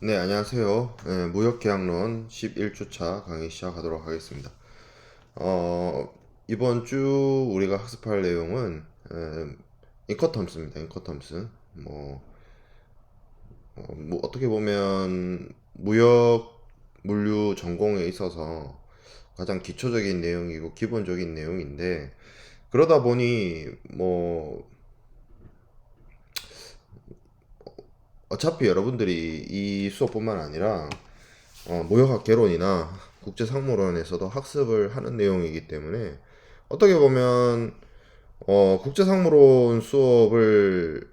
네, 안녕하세요. 네, 무역계약론 11주차 강의 시작하도록 하겠습니다. 이번 주 우리가 학습할 내용은 인커텀스입니다. 인커텀스. 어떻게 보면 무역 물류 전공에 있어서 가장 기초적인 내용이고 기본적인 내용인데, 그러다 보니 어차피 여러분들이 이 수업뿐만 아니라 무역학 개론이나 국제상무론에서도 학습을 하는 내용이기 때문에, 어떻게 보면 국제상무론 수업을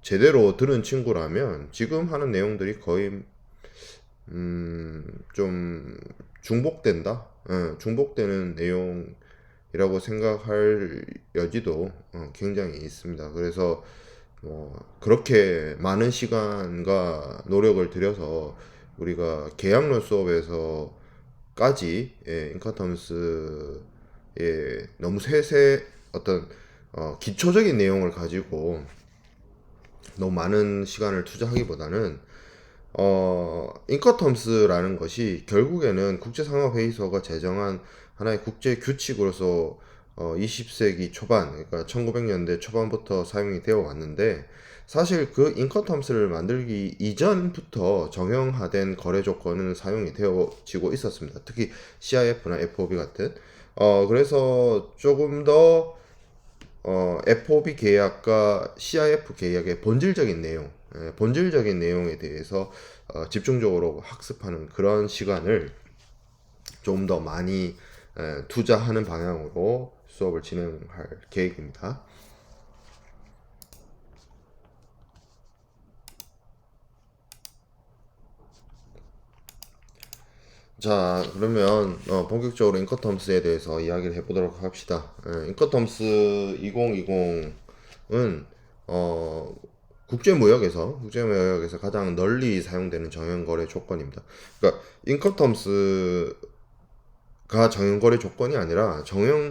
제대로 들은 친구라면 지금 하는 내용들이 거의 좀 중복된다, 중복되는 내용이라고 생각할 여지도 굉장히 있습니다. 그래서 그렇게 많은 시간과 노력을 들여서 우리가 계약론 수업에서까지 인커텀스에 너무 세세 어떤 기초적인 내용을 가지고 너무 많은 시간을 투자하기보다는 인커텀스라는 것이 결국에는 국제상업회의소가 제정한 하나의 국제 규칙으로서 20세기 초반, 그러니까 1900년대 초반부터 사용이 되어 왔는데, 사실 그 인커텀스를 만들기 이전부터 정형화된 거래 조건은 사용이 되어지고 있었습니다. 특히 CIF나 FOB 같은. 그래서 조금 더 FOB 계약과 CIF 계약의 본질적인 내용, 본질적인 내용에 대해서 집중적으로 학습하는 그런 시간을 좀 더 많이 투자하는 방향으로 수업을 진행할 계획입니다. 자, 그러면 본격적으로 인커텀스에 대해서 이야기를 해보도록 합시다. 인커텀스 2020은 국제무역에서 가장 널리 사용되는 정형거래 조건입니다. 그러니까 인커텀스가 정형거래 조건이 아니라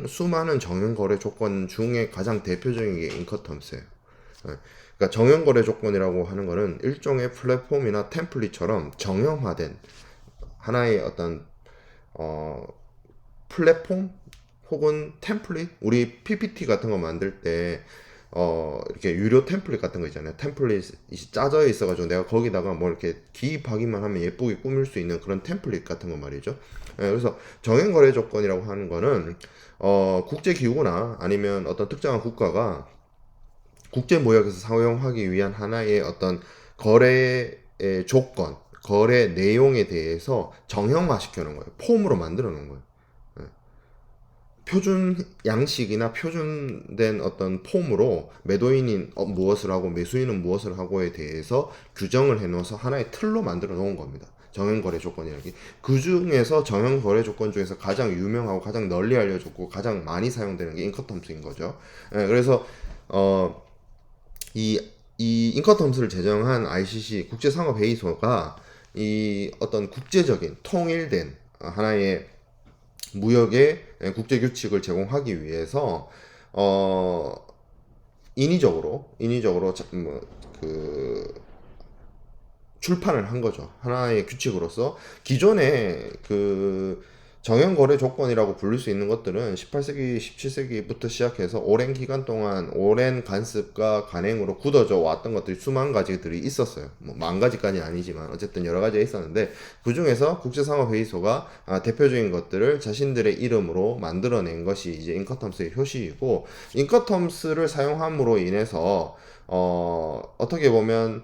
수많은 정형거래 조건 중에 가장 대표적인 게 인커텀스예요. 그러니까 정형거래 조건이라고 하는 거는 일종의 플랫폼이나 템플릿처럼 정형화된 하나의 어떤 어, 플랫폼 혹은 템플릿, 우리 PPT 같은 거 만들 때 이렇게 유료 템플릿 같은 거 있잖아요. 템플릿이 짜져 있어가지고 내가 거기다가 뭐 이렇게 기입하기만 하면 예쁘게 꾸밀 수 있는 그런 템플릿 같은 거 말이죠. 그래서 정행거래 조건이라고 하는 거는 국제기구나 아니면 어떤 특정한 국가가 국제무역에서 사용하기 위한 하나의 어떤 거래의 조건, 거래 내용에 대해서 정형화 시켜놓은 거예요. 폼으로 만들어 놓은 거예요. 표준 양식이나 표준된 어떤 폼으로 매도인이 무엇을 하고 매수인은 무엇을 하고에 대해서 규정을 해놓아서 하나의 틀로 만들어 놓은 겁니다. 정형거래 조건이라는 게. 그 중에서 정형거래 조건 중에서 가장 유명하고 가장 널리 알려졌고 가장 많이 사용되는 게 인커텀스인 거죠. 그래서 어, 이 인커텀스를 제정한 ICC 국제상업회의소가 이 어떤 국제적인 통일된 하나의 무역의 국제 규칙을 제공하기 위해서 어 인위적으로 출판을 한 거죠. 하나의 규칙으로서 기존의 그 정형 거래 조건이라고 부를 수 있는 것들은 18세기, 17세기부터 시작해서 오랜 기간 동안 오랜 관습과 간행으로 굳어져 왔던 것들이 수만 가지들이 있었어요. 뭐 만 가지까지는 아니지만 어쨌든 여러 가지가 있었는데, 그 중에서 국제상업회의소가 대표적인 것들을 자신들의 이름으로 만들어낸 것이 이제 인커텀스의 효시이고, 인커텀스를 사용함으로 인해서 어떻게 보면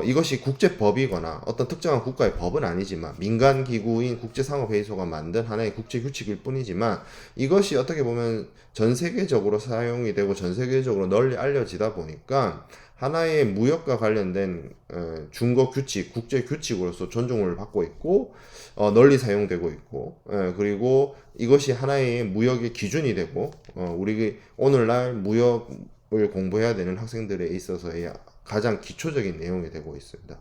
이것이 국제법이거나 어떤 특정한 국가의 법은 아니지만 민간 기구인 국제상업회의소가 만든 하나의 국제 규칙일 뿐이지만, 이것이 어떻게 보면 전 세계적으로 사용이 되고 전 세계적으로 널리 알려지다 보니까 하나의 무역과 관련된 준거 규칙, 국제 규칙으로서 존중을 받고 있고 널리 사용되고 있고, 그리고 이것이 하나의 무역의 기준이 되고 우리 오늘날 무역을 공부해야 되는 학생들에 있어서의 가장 기초적인 내용이 되고 있습니다.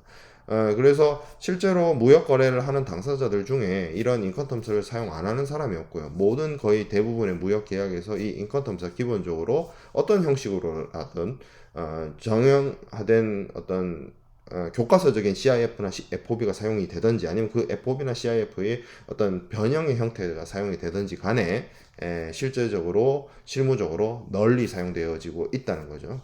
그래서 실제로 무역 거래를 하는 당사자들 중에 이런 인컨텀스를 사용 안 하는 사람이 없고요. 모든 거의 대부분의 무역 계약에서 이 인컨텀스가 기본적으로 어떤 형식으로라든 정형화된 어떤 교과서적인 CIF나 FOB가 사용이 되든지 아니면 그 FOB나 CIF의 어떤 변형의 형태가 사용이 되든지 간에 실제적으로 실무적으로 널리 사용되어지고 있다는 거죠.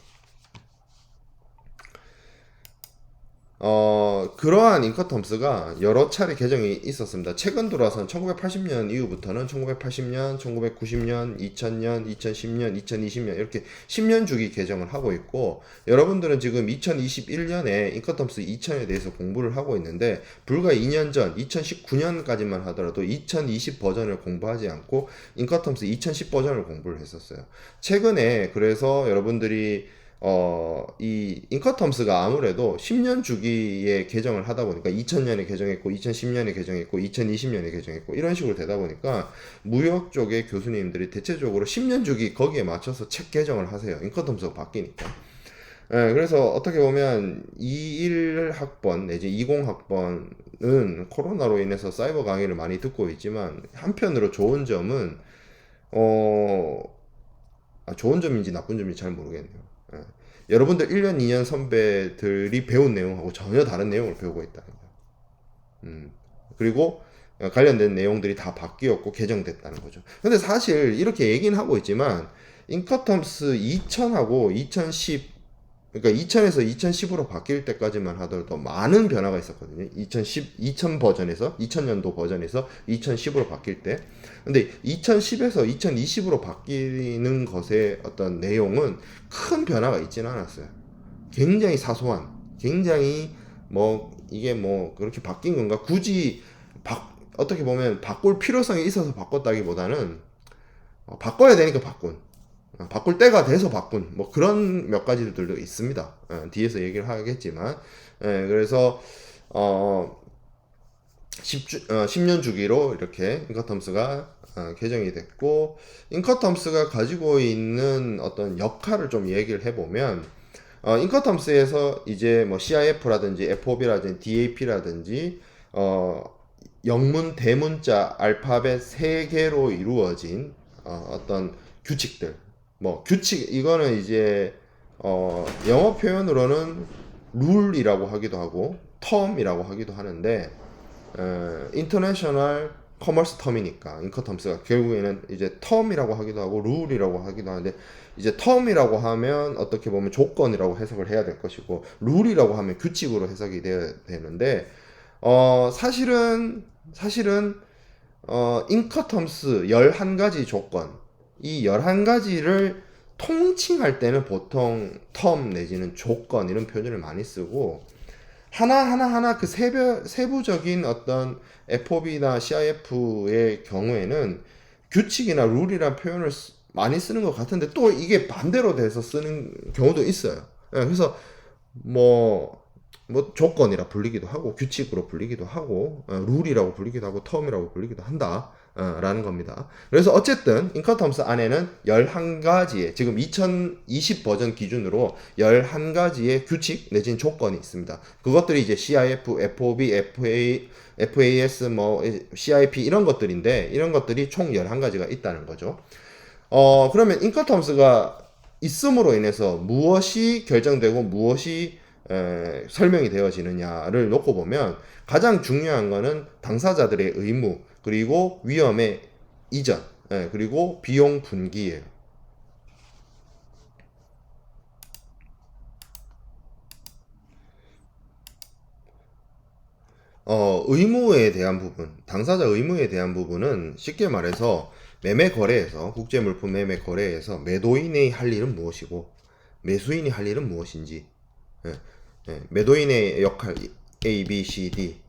그러한 인커텀스가 여러 차례 개정이 있었습니다. 최근 들어와서는 1980년 이후부터는 1980년, 1990년, 2000년, 2010년, 2020년 이렇게 10년 주기 개정을 하고 있고, 여러분들은 지금 2021년에 인커텀스 2000에 대해서 공부를 하고 있는데, 불과 2년 전 2019년까지만 하더라도 2020 버전을 공부하지 않고 인커텀스 2010 버전을 공부를 했었어요. 최근에 그래서 여러분들이 이 인커텀스가 아무래도 10년 주기에 개정을 하다 보니까 2000년에 개정했고 2010년에 개정했고 2020년에 개정했고 이런 식으로 되다 보니까 무역 쪽의 교수님들이 대체적으로 10년 주기 거기에 맞춰서 책 개정을 하세요. 인커텀스가 바뀌니까. 그래서 어떻게 보면 21학번 내지 20학번은 코로나로 인해서 사이버 강의를 많이 듣고 있지만, 한편으로 좋은 점은 좋은 점인지 나쁜 점인지 잘 모르겠네요. 여러분들 1년, 2년 선배들이 배운 내용하고 전혀 다른 내용을 배우고 있다는 거예요. 그리고 관련된 내용들이 다 바뀌었고 개정됐다는 거죠. 근데 사실 이렇게 얘기는 하고 있지만 인커텀스 2000하고 2010, 그러니까 2000에서 2010으로 바뀔 때까지만 하더라도 많은 변화가 있었거든요. 2000 버전에서 2000년도 버전에서 2010으로 바뀔 때. 근데 2010에서 2020으로 바뀌는 것의 어떤 내용은 큰 변화가 있지는 않았어요. 굉장히 사소한, 굉장히 이게 그렇게 바뀐 건가? 굳이 어떻게 보면 바꿀 필요성이 있어서 바꿨다기보다는 바꿔야 되니까 바꿀 때가 돼서 바꾼 그런 몇 가지들도 있습니다. 뒤에서 얘기를 하겠지만, 그래서 10년 주기로 이렇게 인커텀스가 개정이 됐고, 인커텀스가 가지고 있는 어떤 역할을 좀 얘기를 해보면, 인커텀스에서 이제 CIF라든지 FOB라든지 DAP라든지 영문 대문자 알파벳 3개로 이루어진 어떤 규칙들, 이거는 이제 영어 표현으로는 룰이라고 하기도 하고 텀이라고 하기도 하는데, 인터내셔널 커머스 텀이니까 인커텀스가 결국에는 이제 텀이라고 하기도 하고 룰이라고 하기도 하는데, 이제 텀이라고 하면 어떻게 보면 조건이라고 해석을 해야 될 것이고, 룰이라고 하면 규칙으로 해석이 되어야 되는데, 사실은 인커텀스 11가지 조건, 이 11가지를 통칭할 때는 보통 텀 내지는 조건 이런 표현을 많이 쓰고, 하나 그 세부적인 어떤 FOB나 CIF의 경우에는 규칙이나 룰이라는 표현을 많이 쓰는 것 같은데, 또 이게 반대로 돼서 쓰는 경우도 있어요. 그래서 조건이라 불리기도 하고 규칙으로 불리기도 하고 룰이라고 불리기도 하고 텀이라고 불리기도 한다 라는 겁니다. 그래서 어쨌든 인커텀스 안에는 11가지의, 지금 2020 버전 기준으로 11가지의 규칙 내지는 조건이 있습니다. 그것들이 이제 CIF, FOB, FAS, CIP 이런 것들인데, 이런 것들이 총 11가지가 있다는 거죠. 그러면 인커텀스가 있음으로 인해서 무엇이 결정되고 무엇이 설명이 되어지느냐를 놓고 보면, 가장 중요한 거는 당사자들의 의무, 그리고 위험의 이전, 그리고 비용 분기예요. 의무에 대한 부분, 당사자 의무에 대한 부분은 쉽게 말해서 매매 거래에서, 국제 물품 매매 거래에서 매도인이 할 일은 무엇이고 매수인이 할 일은 무엇인지, 매도인의 역할 A, B, C, D,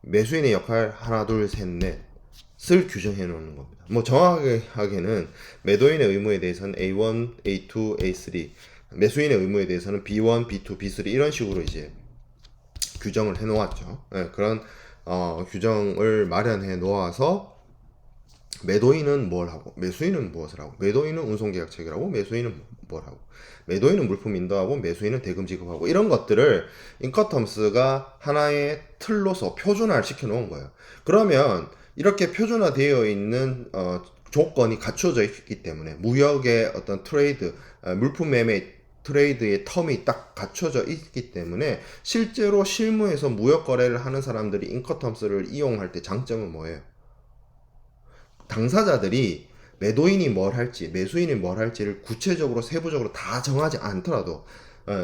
매수인의 역할 하나, 둘, 셋, 넷을 규정해 놓는 겁니다. 정확하게 하게는 매도인의 의무에 대해서는 A1, A2, A3, 매수인의 의무에 대해서는 B1, B2, B3 이런 식으로 이제 규정을 해 놓았죠. 그런 규정을 마련해 놓아서 매도인은 뭘 하고 매수인은 무엇을 하고, 매도인은 운송계약 체결하고 매수인은 뭘 하고, 매도인은 물품 인도하고 매수인은 대금 지급하고, 이런 것들을 인커텀스가 하나의 틀로서 표준화를 시켜 놓은 거예요. 그러면 이렇게 표준화되어 있는 조건이 갖춰져 있기 때문에 무역의 어떤 트레이드, 물품 매매 트레이드의 텀이 딱 갖춰져 있기 때문에 실제로 실무에서 무역 거래를 하는 사람들이 인커텀스를 이용할 때 장점은 뭐예요? 당사자들이 매도인이 뭘 할지, 매수인이 뭘 할지를 구체적으로 세부적으로 다 정하지 않더라도,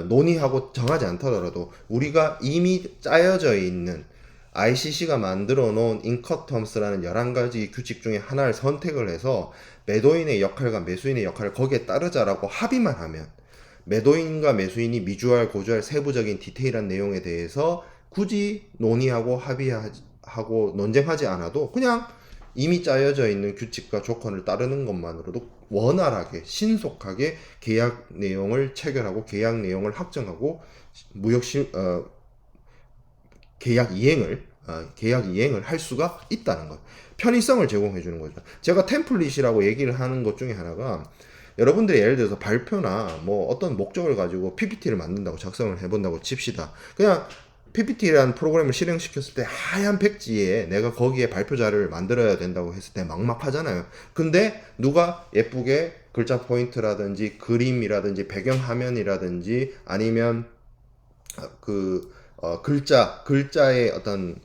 논의하고 정하지 않더라도 우리가 이미 짜여져 있는 ICC가 만들어 놓은 인커텀스라는 11가지 규칙 중에 하나를 선택을 해서 매도인의 역할과 매수인의 역할을 거기에 따르자라고 합의만 하면, 매도인과 매수인이 미주알, 고주알 세부적인 디테일한 내용에 대해서 굳이 논의하고 합의하고 논쟁하지 않아도 그냥 이미 짜여져 있는 규칙과 조건을 따르는 것만으로도 원활하게 신속하게 계약 내용을 체결하고 계약 내용을 확정하고 계약 이행을 할 수가 있다는 거예요. 편의성을 제공해 주는 거죠. 제가 템플릿이라고 얘기를 하는 것 중에 하나가, 여러분들이 예를 들어서 발표나 뭐 어떤 목적을 가지고 PPT를 만든다고 작성을 해본다고 칩시다. 그냥 PPT라는 프로그램을 실행시켰을 때 하얀 백지에 내가 거기에 발표 자료를 만들어야 된다고 했을 때 막막하잖아요. 근데 누가 예쁘게 글자 포인트라든지 그림이라든지 배경 화면이라든지 아니면 글자의 어떤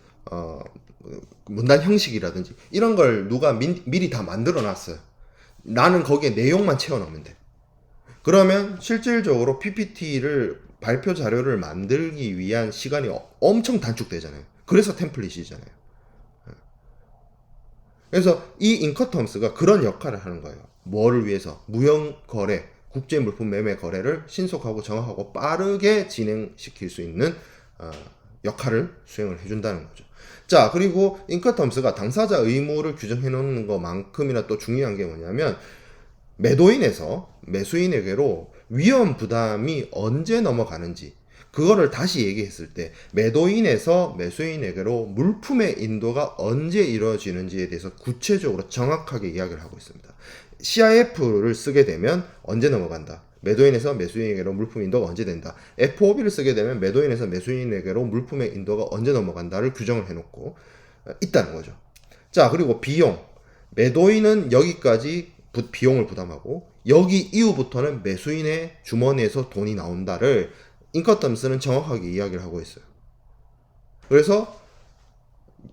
문단 형식이라든지 이런 걸 누가 미리 다 만들어 놨어요. 나는 거기에 내용만 채워 넣으면 돼. 그러면 실질적으로 PPT를 발표 자료를 만들기 위한 시간이 엄청 단축되잖아요. 그래서 템플릿이잖아요. 그래서 이 인커텀스가 그런 역할을 하는 거예요. 뭐를 위해서? 무역 거래, 국제 물품 매매 거래를 신속하고 정확하고 빠르게 진행시킬 수 있는 역할을 수행을 해준다는 거죠. 자, 그리고 인커텀스가 당사자 의무를 규정해 놓는 것만큼이나 또 중요한 게 뭐냐면, 매도인에서 매수인에게로 위험 부담이 언제 넘어가는지, 그거를 다시 얘기했을 때 매도인에서 매수인에게로 물품의 인도가 언제 이루어지는지에 대해서 구체적으로 정확하게 이야기를 하고 있습니다. CIF를 쓰게 되면 언제 넘어간다. 매도인에서 매수인에게로 물품 인도가 언제 된다. FOB를 쓰게 되면 매도인에서 매수인에게로 물품의 인도가 언제 넘어간다를 규정을 해놓고 있다는 거죠. 자, 그리고 비용. 매도인은 여기까지 비용을 부담하고 여기 이후부터는 매수인의 주머니에서 돈이 나온다를 인커텀스는 정확하게 이야기를 하고 있어요. 그래서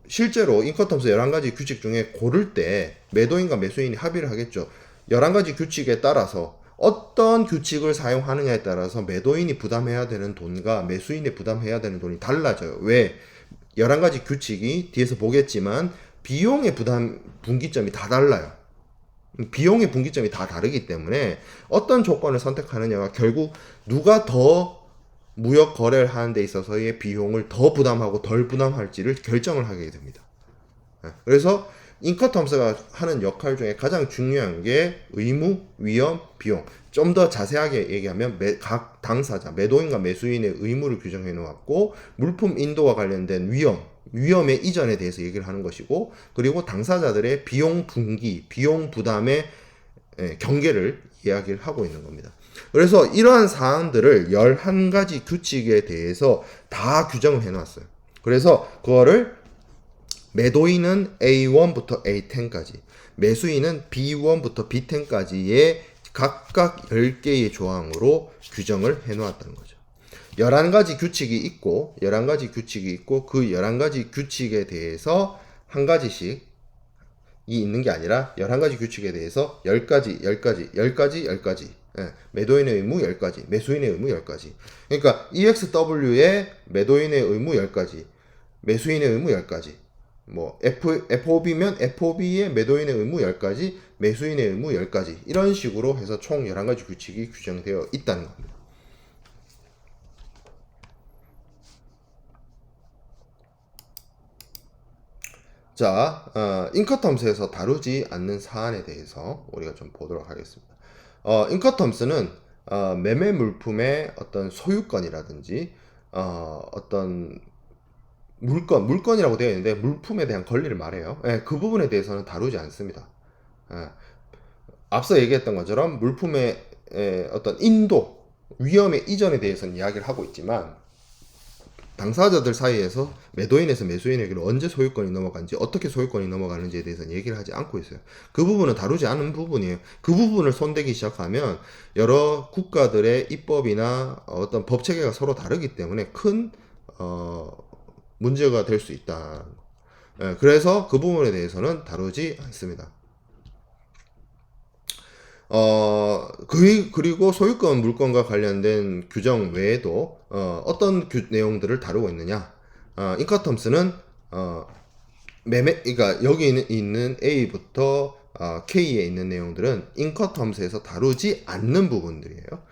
실제로 인커텀스 11가지 규칙 중에 고를 때 매도인과 매수인이 합의를 하겠죠. 11가지 규칙에 따라서 어떤 규칙을 사용하느냐에 따라서 매도인이 부담해야 되는 돈과 매수인이 부담해야 되는 돈이 달라져요. 왜? 11가지 규칙이 뒤에서 보겠지만 비용의 부담 분기점이 다 달라요. 비용의 분기점이 다 다르기 때문에 어떤 조건을 선택하느냐가 결국 누가 더 무역 거래를 하는 데 있어서의 비용을 더 부담하고 덜 부담할지를 결정을 하게 됩니다. 그래서 인커텀스가 하는 역할 중에 가장 중요한 게 의무, 위험, 비용. 좀 더 자세하게 얘기하면 각 당사자, 매도인과 매수인의 의무를 규정해 놓았고, 물품 인도와 관련된 위험의 이전에 대해서 얘기를 하는 것이고, 그리고 당사자들의 비용 분기, 비용 부담의 경계를 이야기를 하고 있는 겁니다. 그래서 이러한 사항들을 11가지 규칙에 대해서 다 규정을 해놨어요. 그래서 그거를 매도인은 A1부터 A10까지, 매수인은 B1부터 B10까지의 각각 10개의 조항으로 규정을 해놓았다는 거죠. 11가지 규칙이 있고, 그 11가지 규칙에 대해서 한 가지씩 있는 게 아니라 11가지 규칙에 대해서 10가지. 매도인의 의무 10가지, 매수인의 의무 10가지. 그러니까 EXW의 매도인의 의무 10가지, 매수인의 의무 10가지. 뭐 FOB면 FOB의 매도인의 의무 10가지, 매수인의 의무 10가지. 이런 식으로 해서 총 11가지 규칙이 규정되어 있다는 겁니다. 자, 인커텀스에서 다루지 않는 사안에 대해서 우리가 좀 보도록 하겠습니다. 인커텀스는 매매 물품의 어떤 소유권이라든지 어떤 물건이라고 되어 있는데 물품에 대한 권리를 말해요. 그 부분에 대해서는 다루지 않습니다. 앞서 얘기했던 것처럼 물품의 어떤 인도, 위험의 이전에 대해서는 이야기를 하고 있지만, 당사자들 사이에서 매도인에서 매수인에게로 언제 소유권이 넘어간지, 어떻게 소유권이 넘어가는지에 대해서는 얘기를 하지 않고 있어요. 그 부분은 다루지 않은 부분이에요. 그 부분을 손대기 시작하면 여러 국가들의 입법이나 어떤 법 체계가 서로 다르기 때문에 큰 문제가 될 수 있다. 그래서 그 부분에 대해서는 다루지 않습니다. 그리고 소유권 물권과 관련된 규정 외에도 어떤 내용들을 다루고 있느냐. 인커텀스는 그러니까 여기 있는 A부터 K에 있는 내용들은 인커텀스에서 다루지 않는 부분들이에요.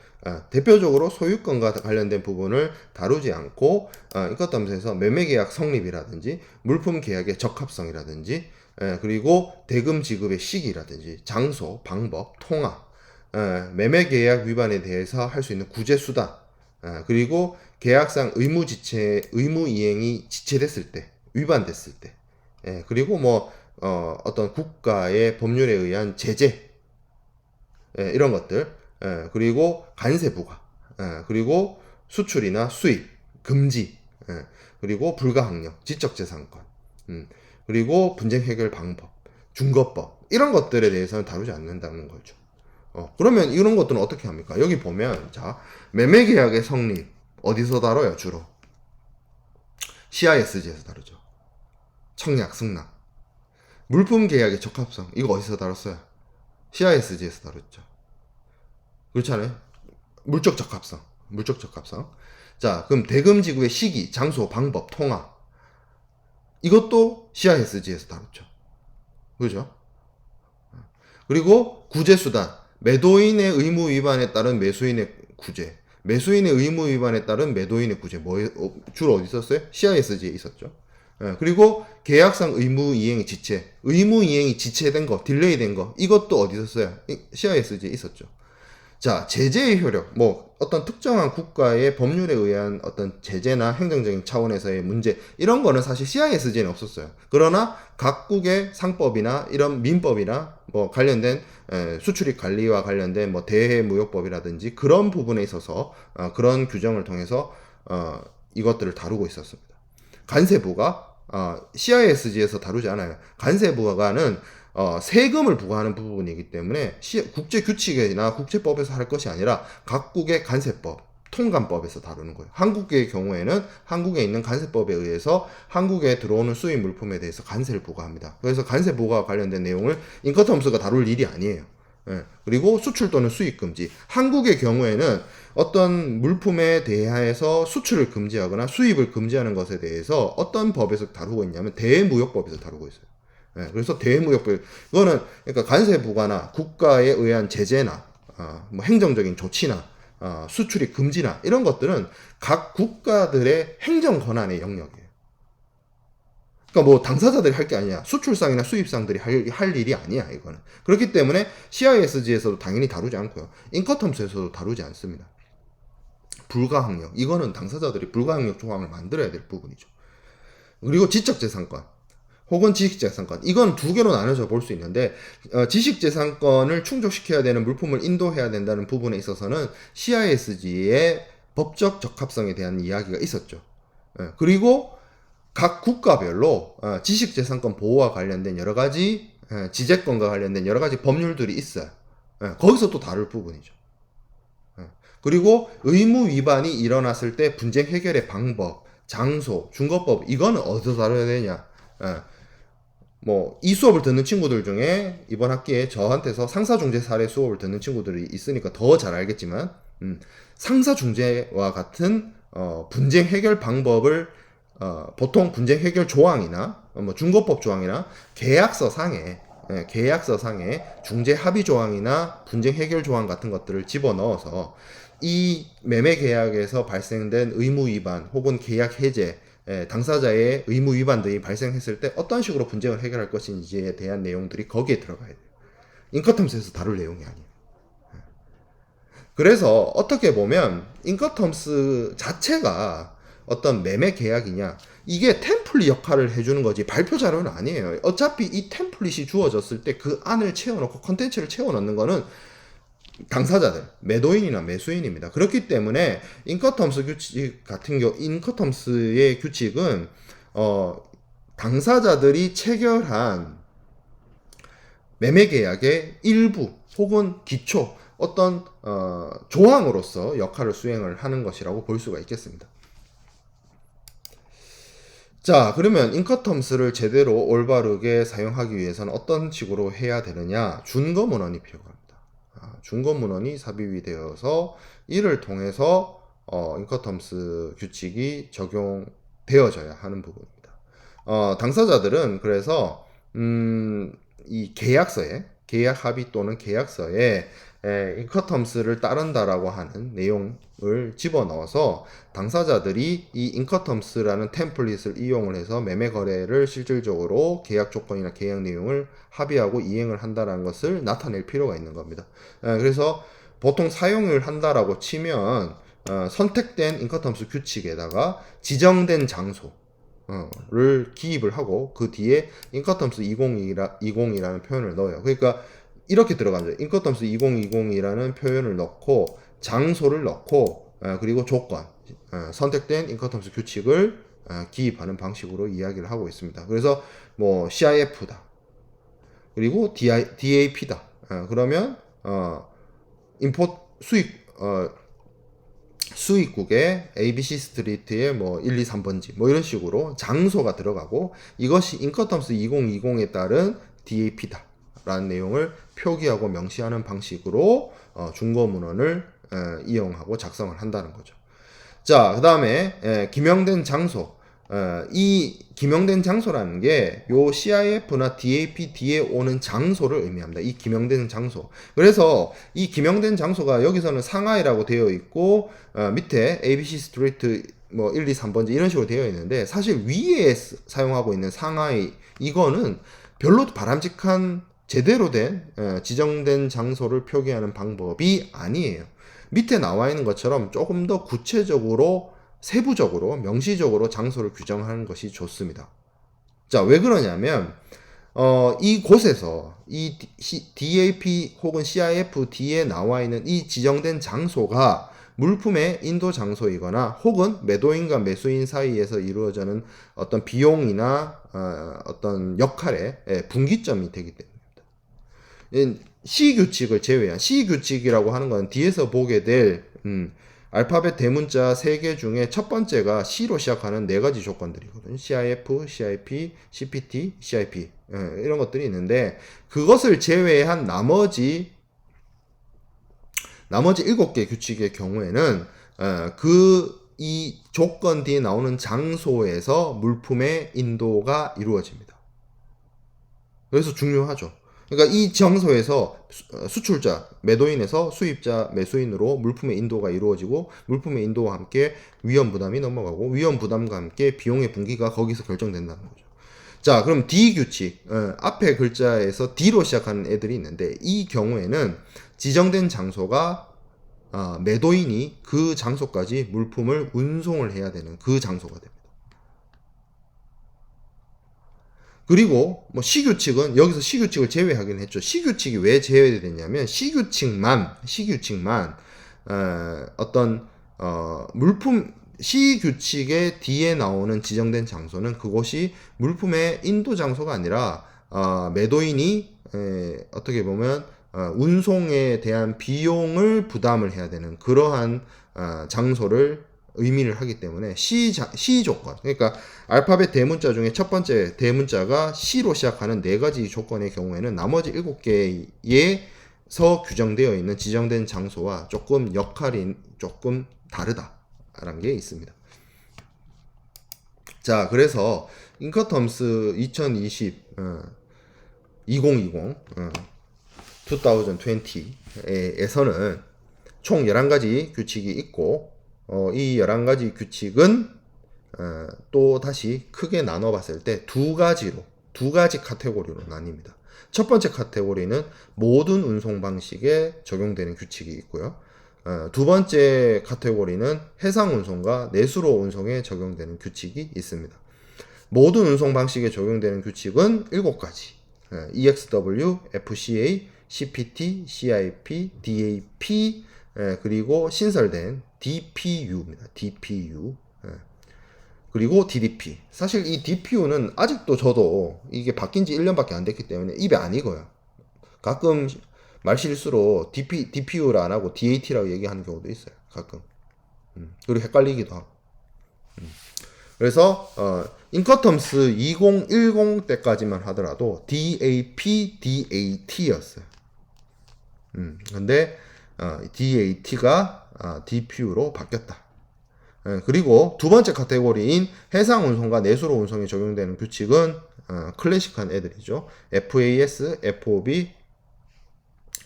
대표적으로 소유권과 관련된 부분을 다루지 않고 인커텀스에서 매매계약 성립이라든지 물품 계약의 적합성이라든지 그리고 대금 지급의 시기라든지 장소, 방법, 통화, 매매계약 위반에 대해서 할 수 있는 구제수단, 그리고 계약상 의무 이행이 지체됐을 때, 위반됐을 때, 그리고 뭐 어떤 국가의 법률에 의한 제재, 이런 것들, 그리고 관세 부과, 그리고 수출이나 수입, 금지, 그리고 불가항력, 지적재산권, 그리고 분쟁 해결 방법, 중거법, 이런 것들에 대해서는 다루지 않는다는 거죠. 그러면 이런 것들은 어떻게 합니까? 여기 보면, 자, 매매계약의 성립, 어디서 다뤄요, 주로? CISG에서 다루죠. 청약, 승낙. 물품 계약의 적합성, 이거 어디서 다뤘어요? CISG에서 다뤘죠. 그렇지 않아요? 물적 적합성. 자, 그럼 대금 지급의 시기, 장소, 방법, 통화. 이것도 CISG에서 다뤘죠. 그죠? 그리고 구제수단. 매도인의 의무 위반에 따른 매수인의 구제. 매수인의 의무 위반에 따른 매도인의 구제. 주로 어디 있었어요? CISG에 있었죠. 그리고 계약상 의무 이행이 지체. 의무 이행이 지체된 거, 딜레이 된 거. 이것도 어디 있었어요? CISG에 있었죠. 자, 제재의 효력, 뭐 어떤 특정한 국가의 법률에 의한 어떤 제재나 행정적인 차원에서의 문제, 이런 거는 사실 CISG에는 없었어요. 그러나 각국의 상법이나 이런 민법이나 뭐 관련된 수출입 관리와 관련된 뭐 대해무역법이라든지 그런 부분에 있어서 그런 규정을 통해서 이것들을 다루고 있었습니다. 관세부가 CISG에서 다루지 않아요. 관세부가는 세금을 부과하는 부분이기 때문에 국제 규칙이나 국제법에서 할 것이 아니라 각국의 관세법, 통관법에서 다루는 거예요. 한국의 경우에는 한국에 있는 관세법에 의해서 한국에 들어오는 수입 물품에 대해서 관세를 부과합니다. 그래서 관세 부과와 관련된 내용을 인커텀스가 다룰 일이 아니에요. 그리고 수출 또는 수입 금지. 한국의 경우에는 어떤 물품에 대하여서 수출을 금지하거나 수입을 금지하는 것에 대해서 어떤 법에서 다루고 있냐면 대무역법에서 다루고 있어요. 그래서 대무역법, 이거는 그러니까 관세 부과나 국가에 의한 제재나 뭐 행정적인 조치나 수출입 금지나 이런 것들은 각 국가들의 행정 권한의 영역이에요. 그러니까 뭐 당사자들이 할 게 아니야. 수출상이나 수입상들이 할 일이 아니야, 이거는. 그렇기 때문에 CISG에서도 당연히 다루지 않고요. 인커텀스에서도 다루지 않습니다. 불가항력, 이거는 당사자들이 불가항력 조항을 만들어야 될 부분이죠. 그리고 지적재산권 혹은 지식재산권, 이건 두 개로 나눠져 볼 수 있는데 지식재산권을 충족시켜야 되는 물품을 인도해야 된다는 부분에 있어서는 CISG의 법적 적합성에 대한 이야기가 있었죠. 그리고 각 국가별로 지식재산권 보호와 관련된 여러 가지 지재권과 관련된 여러 가지 법률들이 있어요. 거기서 또 다룰 부분이죠. 그리고 의무 위반이 일어났을 때 분쟁 해결의 방법, 장소, 중거법, 이거는 어디서 다뤄야 되냐? 뭐 이 수업을 듣는 친구들 중에 이번 학기에 저한테서 상사중재 사례 수업을 듣는 친구들이 있으니까 더 잘 알겠지만 상사중재와 같은 분쟁 해결 방법을 보통 분쟁 해결 조항이나 뭐 중거법 조항이나 계약서상에 중재 합의 조항이나 분쟁 해결 조항 같은 것들을 집어넣어서 이 매매 계약에서 발생된 의무 위반 혹은 계약 해제, 당사자의 의무 위반 등이 발생했을 때 어떤 식으로 분쟁을 해결할 것인지에 대한 내용들이 거기에 들어가야 돼요. 인커텀스에서 다룰 내용이 아니에요. 그래서 어떻게 보면 인커텀스 자체가 어떤 매매 계약이냐, 이게 템플릿 역할을 해주는 거지 발표 자료는 아니에요. 어차피 이 템플릿이 주어졌을 때 그 안을 채워놓고 컨텐츠를 채워넣는 거는 당사자들, 매도인이나 매수인입니다. 그렇기 때문에 인커텀스 규칙 같은 경우, 인커텀스의 규칙은 당사자들이 체결한 매매 계약의 일부 혹은 기초 어떤 조항으로서 역할을 수행을 하는 것이라고 볼 수가 있겠습니다. 자, 그러면 인커텀스를 제대로 올바르게 사용하기 위해서는 어떤 식으로 해야 되느냐? 준거문헌이 필요합니다. 준거문헌이 삽입이 되어서 이를 통해서 인커텀스 규칙이 적용되어져야 하는 부분입니다. 당사자들은 그래서 이 계약서에, 계약 합의 또는 계약서에 인커텀스를 따른다라고 하는 내용을 집어넣어서 당사자들이 이 인커텀스라는 템플릿을 이용을 해서 매매 거래를 실질적으로 계약 조건이나 계약 내용을 합의하고 이행을 한다는 것을 나타낼 필요가 있는 겁니다. 그래서 보통 사용을 한다라고 치면 선택된 인커텀스 규칙에다가 지정된 장소를 기입을 하고 그 뒤에 인커텀스 2020이라는 표현을 넣어요. 그러니까 이렇게 들어가죠. 인커텀스 2020이라는 표현을 넣고 장소를 넣고 그리고 조건, 선택된 인커텀스 규칙을 기입하는 방식으로 이야기를 하고 있습니다. 그래서 뭐 CIF다. 그리고 DAP다. 그러면 임포트 수입국의 ABC 스트리트의 뭐 1, 2, 3번지 뭐 이런 식으로 장소가 들어가고 이것이 인커텀스 2020에 따른 DAP다 라는 내용을 표기하고 명시하는 방식으로 준거문헌을 이용하고 작성을 한다는 거죠. 자, 그 다음에 기명된 장소. 이 기명된 장소라는 게 요 CIF나 DAP 뒤에 오는 장소를 의미합니다. 이 기명된 장소. 그래서 이 기명된 장소가 여기서는 상하이라고 되어 있고 밑에 ABC 스트리트 뭐 1, 2, 3번지 이런 식으로 되어 있는데 사실 위에 사용하고 있는 상하이 이거는 별로 바람직한 제대로 된 지정된 장소를 표기하는 방법이 아니에요. 밑에 나와 있는 것처럼 조금 더 구체적으로 세부적으로 명시적으로 장소를 규정하는 것이 좋습니다. 자, 왜 그러냐면 이곳에서 이 DAP 혹은 CIF 뒤에 나와 있는 이 지정된 장소가 물품의 인도 장소이거나 혹은 매도인과 매수인 사이에서 이루어지는 어떤 비용이나 어떤 역할의 분기점이 되기 때문입니다. C 규칙을 제외한 C 규칙이라고 하는 건 뒤에서 보게 될 알파벳 대문자 3개 중에 첫 번째가 C로 시작하는 4가지 조건들이거든요. CIF, CIP, CPT, CIP 이런 것들이 있는데 그것을 제외한 나머지 7개 규칙의 경우에는 이 조건 뒤에 나오는 장소에서 물품의 인도가 이루어집니다. 그래서 중요하죠. 그러니까 이 장소에서 수출자, 매도인에서 수입자, 매수인으로 물품의 인도가 이루어지고 물품의 인도와 함께 위험 부담이 넘어가고 위험 부담과 함께 비용의 분기가 거기서 결정된다는 거죠. 자, 그럼 D 규칙, 앞에 글자에서 D로 시작하는 애들이 있는데 이 경우에는 지정된 장소가 매도인이 그 장소까지 물품을 운송을 해야 되는 그 장소가 됩니다. 그리고 뭐 C규칙은 여기서 C규칙을 제외하긴 했죠. C규칙이 왜 제외되냐면 C규칙만 어떤 물품 C규칙의 뒤에 나오는 지정된 장소는 그것이 물품의 인도 장소가 아니라 매도인이 어떻게 보면 운송에 대한 비용을 부담을 해야 되는 그러한 장소를 의미를 하기 때문에 C 조건, 그러니까 알파벳 대문자 중에 첫 번째 대문자가 C로 시작하는 4가지 조건의 경우에는 나머지 7개에서 규정되어 있는 지정된 장소와 조금 역할이 조금 다르다라는 게 있습니다. 자, 그래서 인커텀스 2020 2020에서는 총 11가지 규칙이 있고 이 11가지 규칙은 또 다시 크게 나눠 봤을 때 두 가지 카테고리로 나뉩니다. 첫 번째 카테고리는 모든 운송 방식에 적용되는 규칙이 있고요. 두 번째 카테고리는 해상 운송과 내수로 운송에 적용되는 규칙이 있습니다. 모든 운송 방식에 적용되는 규칙은 7가지. EXW, FCA, CPT, CIP, DAP, 그리고 신설된 DPU입니다. DPU. 그리고 DDP. 사실 이 DPU는 아직도 저도 이게 바뀐 지 1년밖에 안 됐기 때문에 입에 안 익어요. 가끔 말실수로 DPU를 안 하고 DAT라고 얘기하는 경우도 있어요. 가끔. 그리고 헷갈리기도 하고. 그래서 인커텀스 2010 때까지만 하더라도 DAP, DAT였어요. 근데 DAT가 DPU로 바뀌었다. 그리고 두 번째 카테고리인 해상 운송과 내수로 운송에 적용되는 규칙은 클래식한 애들이죠. FAS, FOB,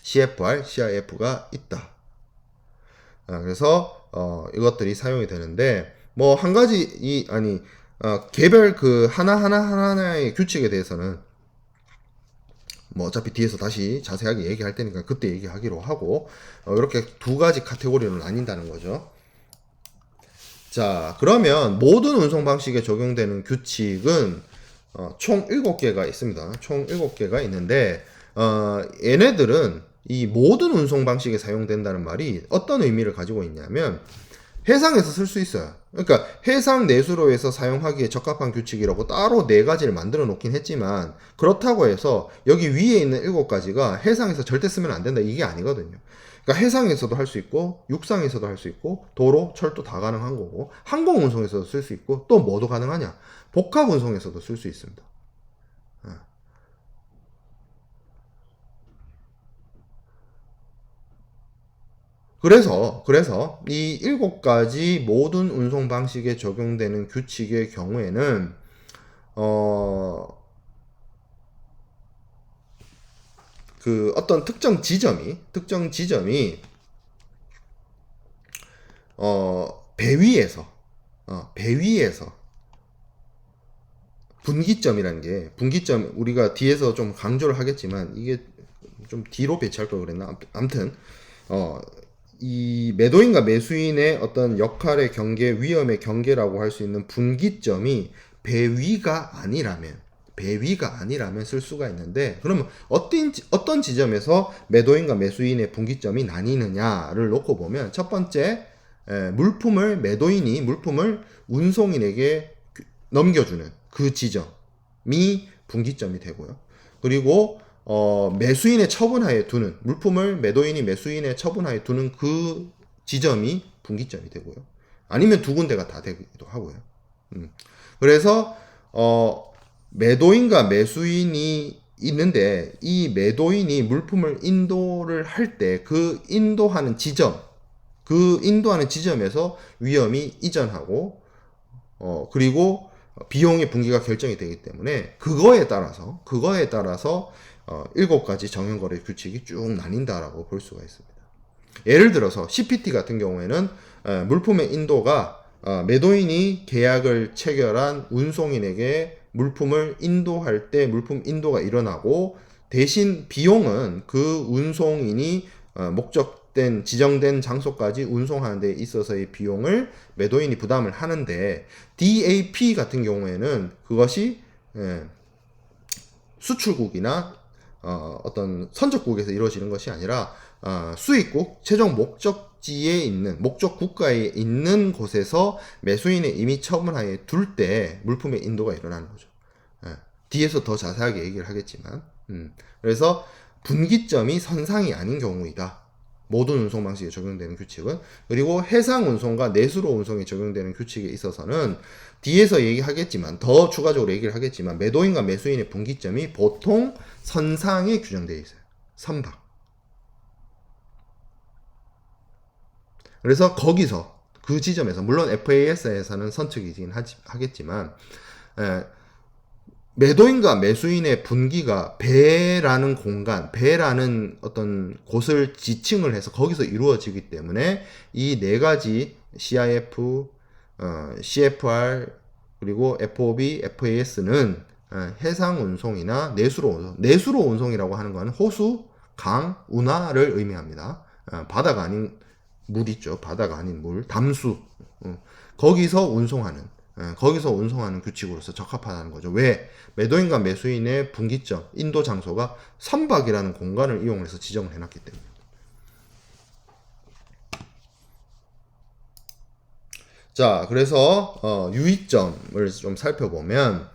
CFR, CIF가 있다. 그래서 이것들이 사용이 되는데 뭐 한 가지 개별 그 하나하나의 규칙에 대해서는 뭐 어차피 뒤에서 다시 자세하게 얘기할 테니까 그때 얘기하기로 하고 이렇게 두 가지 카테고리로 나뉜다는 거죠. 자, 그러면 모든 운송 방식에 적용되는 규칙은 총 7개가 있습니다. 총 7개가 있는데 얘네들은 이 모든 운송 방식에 사용된다는 말이 어떤 의미를 가지고 있냐면 해상에서 쓸 수 있어요. 그러니까 해상 내수로에서 사용하기에 적합한 규칙이라고 따로 4가지를 만들어 놓긴 했지만 그렇다고 해서 여기 위에 있는 7가지가 해상에서 절대 쓰면 안 된다 이게 아니거든요. 그러니까 해상에서도 할 수 있고 육상에서도 할 수 있고 도로, 철도 다 가능한 거고 항공 운송에서도 쓸 수 있고 또 뭐도 가능하냐? 복합 운송에서도 쓸 수 있습니다. 그래서 이 7가지 모든 운송 방식에 적용되는 규칙의 경우에는 그 어떤 특정 지점이 배 위에서 분기점이라는 게 분기점 우리가 뒤에서 좀 강조를 하겠지만 이게 좀 뒤로 배치할 걸 그랬나? 아무튼 이 매도인과 매수인의 어떤 역할의 경계, 위험의 경계라고 할 수 있는 분기점이 배 위가 아니라면 쓸 수가 있는데 그러면 어떤 지점에서 매도인과 매수인의 분기점이 나뉘느냐를 놓고 보면 첫 번째 매도인이 물품을 운송인에게 넘겨주는 그 지점이 분기점이 되고요. 그리고 매수인의 처분하에 두는 물품을 매도인이 매수인의 처분하에 두는 그 지점이 분기점이 되고요. 아니면 두 군데가 다 되기도 하고요. 그래서 매도인과 매수인이 있는데 이 매도인이 물품을 인도를 할 때 그 인도하는 지점에서 위험이 이전하고 그리고 비용의 분기가 결정이 되기 때문에 그거에 따라서 7가지 정형거래 규칙이 쭉 나뉜다라고 볼 수가 있습니다. 예를 들어서 CPT 같은 경우에는 물품의 인도가 매도인이 계약을 체결한 운송인에게 물품을 인도할 때 물품 인도가 일어나고 대신 비용은 그 운송인이 지정된 장소까지 운송하는 데 있어서의 비용을 매도인이 부담을 하는데 DAP 같은 경우에는 그것이 수출국이나 어떤 선적국에서 이루어지는 것이 아니라 수입국 최종 목적 국가에 있는 곳에서 매수인의 임의 처분하에 둘 때 물품의 인도가 일어나는 거죠. 뒤에서 더 자세하게 얘기를 하겠지만 그래서 분기점이 선상이 아닌 경우이다. 모든 운송 방식에 적용되는 규칙은. 그리고 해상 운송과 내수로 운송에 적용되는 규칙에 있어서는 뒤에서 얘기하겠지만 더 추가적으로 얘기를 하겠지만 매도인과 매수인의 분기점이 보통 선상에 규정되어 있어요. 선박. 그래서 거기서 그 지점에서 물론 FAS에서는 선측이긴 하겠지만 매도인과 매수인의 분기가 배라는 어떤 곳을 지칭을 해서 거기서 이루어지기 때문에 이 4가지 CIF, CFR, 그리고 FOB, FAS는 해상 운송이나 내수로 운송이라고 하는 것은 호수, 강, 운하를 의미합니다. 바다가 아닌 물 있죠. 바다가 아닌 물, 담수. 거기서 운송하는 거기서 운송하는 규칙으로서 적합하다는 거죠. 왜? 매도인과 매수인의 분기점, 인도 장소가 선박이라는 공간을 이용해서 지정을 해놨기 때문에. 자, 그래서 유의점을 좀 살펴보면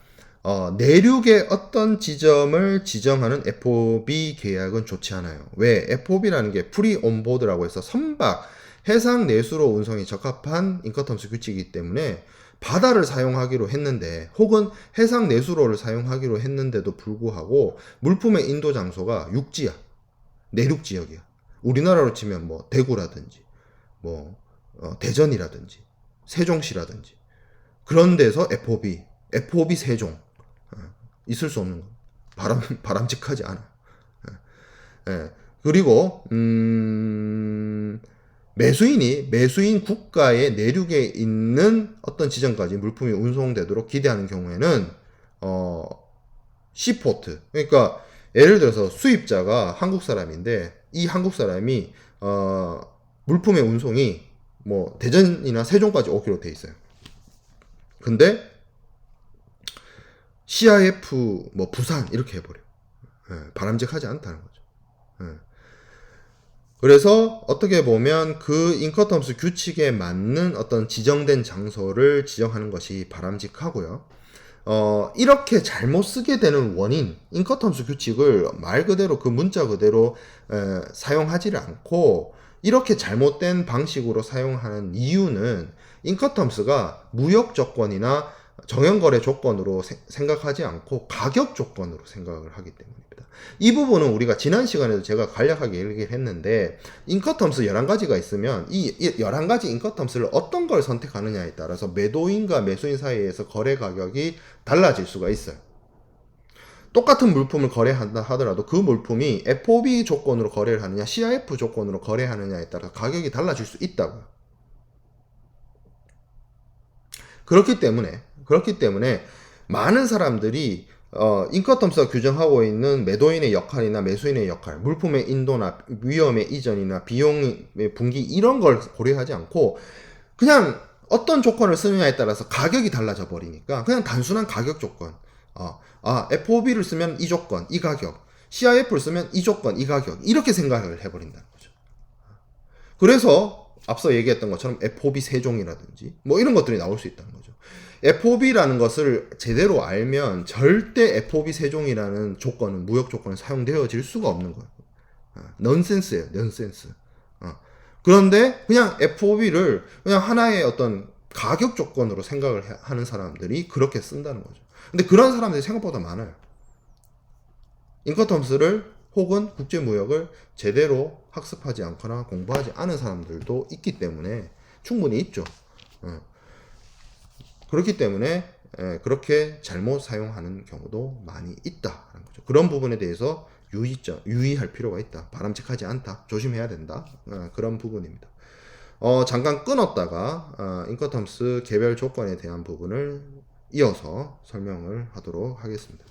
내륙의 어떤 지점을 지정하는 FOB 계약은 좋지 않아요. 왜? FOB라는 게 프리 온보드라고 해서 선박, 해상 내수로 운송에 적합한 인커텀스 규칙이기 때문에 바다를 사용하기로 했는데 혹은 해상 내수로를 사용하기로 했는데도 불구하고 물품의 인도 장소가 육지야. 내륙 지역이야. 우리나라로 치면 뭐 대구라든지 뭐 대전이라든지 세종시라든지 그런 데서 FOB 세종 있을 수 없는 거. 바람직하지 않아. 예. 그리고 매수인 국가의 내륙에 있는 어떤 지점까지 물품이 운송되도록 기대하는 경우에는 시포트, 그러니까 예를 들어서 수입자가 한국 사람인데 이 한국 사람이 물품의 운송이 뭐 대전이나 세종까지 오기로 돼 있어요. 근데 CIF 뭐 부산 이렇게 해버려. 바람직하지 않다는 거죠. 그래서 어떻게 보면 그 인커텀스 규칙에 맞는 어떤 지정된 장소를 지정하는 것이 바람직하고요. 이렇게 잘못 쓰게 되는 원인, 인커텀스 규칙을 말 그대로 그 문자 그대로 사용하지를 않고 이렇게 잘못된 방식으로 사용하는 이유는 인커텀스가 무역 조건이나 정형거래 조건으로 생각하지 않고 가격 조건으로 생각을 하기 때문입니다. 이 부분은 우리가 지난 시간에도 제가 간략하게 얘기를 했는데 인커텀스 11가지가 있으면 이 11가지 인커텀스를 어떤 걸 선택하느냐에 따라서 매도인과 매수인 사이에서 거래 가격이 달라질 수가 있어요. 똑같은 물품을 거래한다 하더라도 그 물품이 FOB 조건으로 거래를 하느냐 CIF 조건으로 거래하느냐에 따라 가격이 달라질 수 있다고요. 그렇기 때문에 많은 사람들이 인커텀스가 규정하고 있는 매도인의 역할이나 매수인의 역할, 물품의 인도나 위험의 이전이나 비용의 분기 이런 걸 고려하지 않고 그냥 어떤 조건을 쓰느냐에 따라서 가격이 달라져 버리니까 그냥 단순한 가격 조건, FOB를 쓰면 이 조건, 이 가격, CIF를 쓰면 이 조건, 이 가격 이렇게 생각을 해버린다는 거죠. 그래서 앞서 얘기했던 것처럼 FOB 세종이라든지 뭐 이런 것들이 나올 수 있다는 거죠. FOB라는 것을 제대로 알면 절대 FOB 세종이라는 조건은 무역 조건은 사용되어질 수가 없는 거예요. 넌센스예요, 넌센스. 그런데 그냥 FOB를 그냥 하나의 어떤 가격 조건으로 생각을 하는 사람들이 그렇게 쓴다는 거죠. 근데 그런 사람들이 생각보다 많아요. 인커텀스를 혹은 국제무역을 제대로 학습하지 않거나 공부하지 않은 사람들도 있기 때문에 충분히 있죠. 그렇기 때문에 그렇게 잘못 사용하는 경우도 많이 있다라는 거죠. 그런 부분에 대해서 유의할 필요가 있다. 바람직하지 않다. 조심해야 된다. 그런 부분입니다. 잠깐 끊었다가 인커텀스 개별 조건에 대한 부분을 이어서 설명을 하도록 하겠습니다.